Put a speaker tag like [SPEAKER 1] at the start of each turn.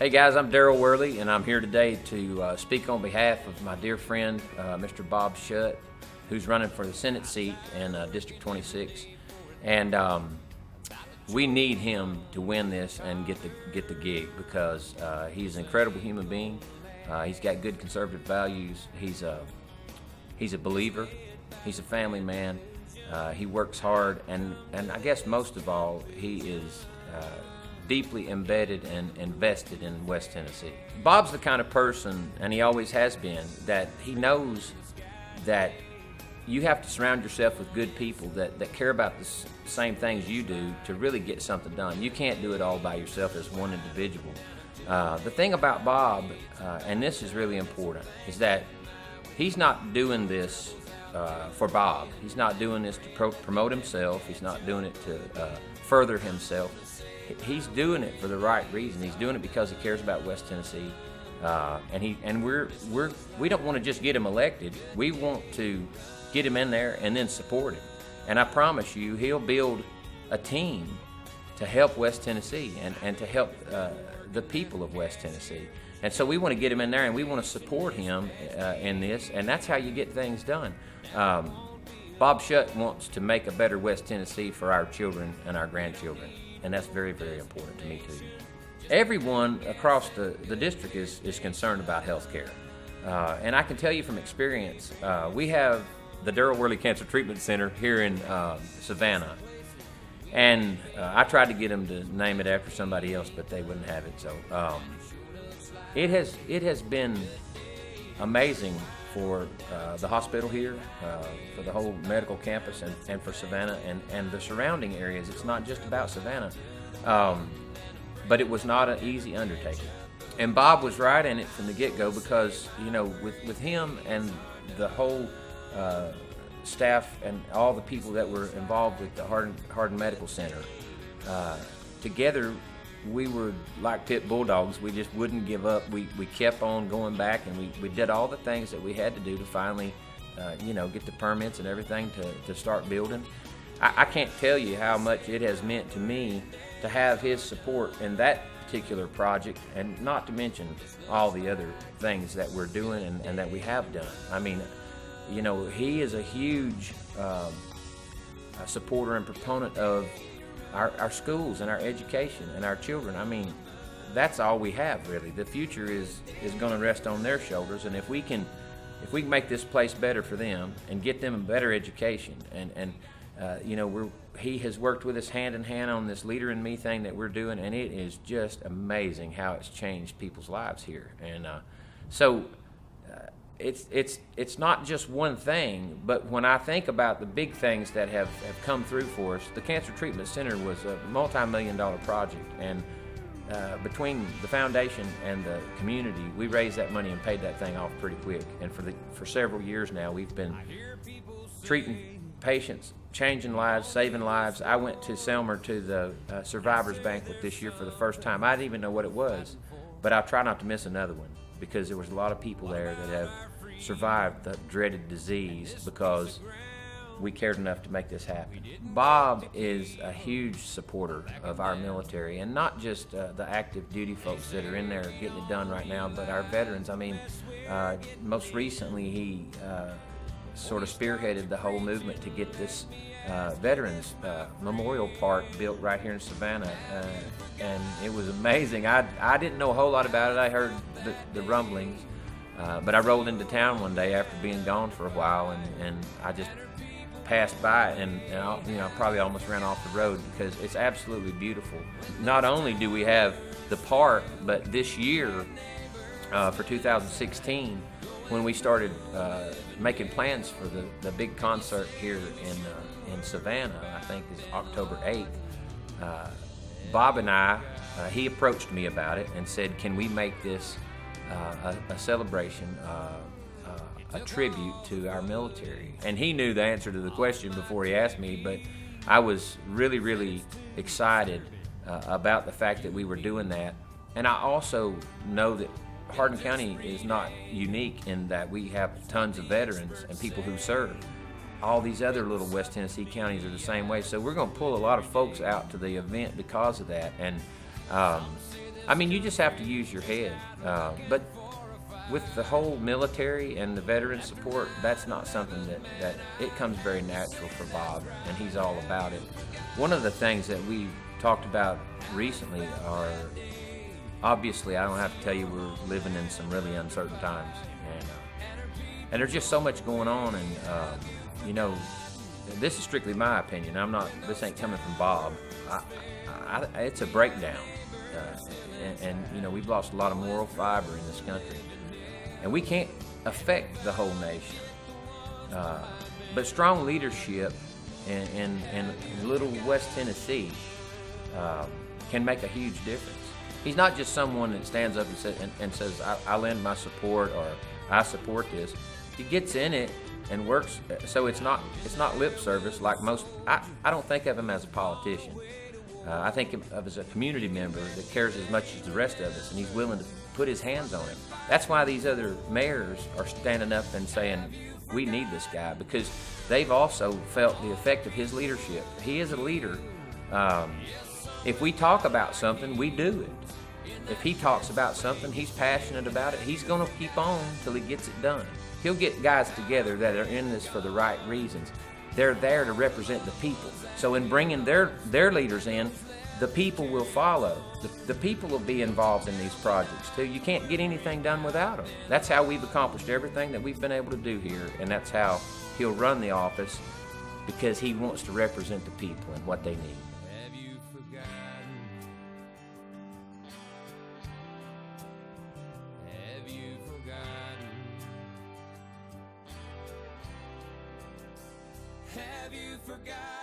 [SPEAKER 1] Hey guys, I'm Darryl Worley, and I'm here today to speak on behalf of my dear friend, Mr. Bob Shutt, who's running for the Senate seat in District 26. And we need him to win this and get the gig because he's an incredible human being. He's got good conservative values. He's a believer. He's a family man. He works hard, and I guess most of all, he is deeply embedded and invested in West Tennessee. Bob's the kind of person, and he always has been, that he knows that you have to surround yourself with good people that care about the same things you do to really get something done. You can't do it all by yourself as one individual. The thing about Bob, and this is really important, is that he's not doing this for Bob. He's not doing this to promote himself. He's not doing it to further himself. He's doing it for the right reason. He's doing it because he cares about West Tennessee, and we don't want to just get him elected. We want to get him in there and then support him. And I promise you, he'll build a team to help West Tennessee and to help the people of West Tennessee. And so we want to get him in there, and we want to support him in this, and that's how you get things done. Bob Shutt wants to make a better West Tennessee for our children and our grandchildren, and that's very, very important to me too. Everyone across the district is concerned about health care. And I can tell you from experience, we have the Darryl Worley Cancer Treatment Center here in Savannah. And I tried to get them to name it after somebody else, but they wouldn't have it. So it has been amazing for the hospital here, for the whole medical campus, and for Savannah and the surrounding areas. It's not just about Savannah, but it was not an easy undertaking. And Bob was right in it from the get-go because, you know, with him and the whole staff and all the people that were involved with the Hardin Medical Center, together we were like pit bulldogs. We just wouldn't give up. We kept on going back, and we did all the things that we had to do to finally get the permits and everything to start building. I can't tell you how much it has meant to me to have his support in that particular project, and not to mention all the other things that we're doing and that we have done. I mean, you know, he is a huge supporter and proponent of our schools and our education and our children. I mean, that's all we have, really. The future is going to rest on their shoulders, and if we can make this place better for them and get them a better education, and he has worked with us hand in hand on this Leader in Me thing that we're doing, and it is just amazing how it's changed people's lives here. And it's not just one thing, but when I think about the big things that have come through for us, the Cancer Treatment Center was a multi-million-dollar project, and between the foundation and the community, we raised that money and paid that thing off pretty quick. And for several years now, we've been treating patients, changing lives, saving lives. I went to Selmer to the Survivors Banquet this year for the first time. I didn't even know what it was, but I'll try not to miss another one, because there was a lot of people there that have survived the dreaded disease because we cared enough to make this happen. Bob is a huge supporter of our military, and not just the active duty folks that are in there getting it done right now, but our veterans. I mean, most recently he sort of spearheaded the whole movement to get this Veterans Memorial Park built right here in Savannah, and it was amazing. I didn't know a whole lot about it. I heard the rumblings, but I rolled into town one day after being gone for a while, and I just passed by it, and I probably almost ran off the road because it's absolutely beautiful. Not only do we have the park, but this year, for 2016, when we started making plans for the big concert here in Savannah, I think is October 8th, Bob and he approached me about it and said, can we make this a celebration, a tribute to our military? And he knew the answer to the question before he asked me, but I was really, really excited about the fact that we were doing that. And I also know that Hardin County is not unique in that we have tons of veterans and people who serve. All these other little West Tennessee counties are the same way. So we're going to pull a lot of folks out to the event because of that. And I mean, you just have to use your head. But with the whole military and the veteran support, that's not something that it comes very natural for Bob, and he's all about it. One of the things that we talked about recently are, obviously, I don't have to tell you, we're living in some really uncertain times, and there's just so much going on, and you know, this is strictly my opinion. This ain't coming from Bob. It's a breakdown, and you know, we've lost a lot of moral fiber in this country, and we can't affect the whole nation. But strong leadership in little West Tennessee can make a huge difference. He's not just someone that stands up and says, I lend my support, or I support this. He gets in it and works, so it's not lip service like most. I don't think of him as a politician. I think of him as a community member that cares as much as the rest of us, and he's willing to put his hands on it. That's why these other mayors are standing up and saying, we need this guy, because they've also felt the effect of his leadership. He is a leader. If we talk about something, we do it. If he talks about something, he's passionate about it, he's going to keep on till he gets it done. He'll get guys together that are in this for the right reasons. They're there to represent the people. So in bringing their leaders in, the people will follow. The people will be involved in these projects too. You can't get anything done without them. That's how we've accomplished everything that we've been able to do here, and that's how he'll run the office, because he wants to represent the people and what they need.
[SPEAKER 2] Have you forgotten? Have you forgotten? Have you forgotten?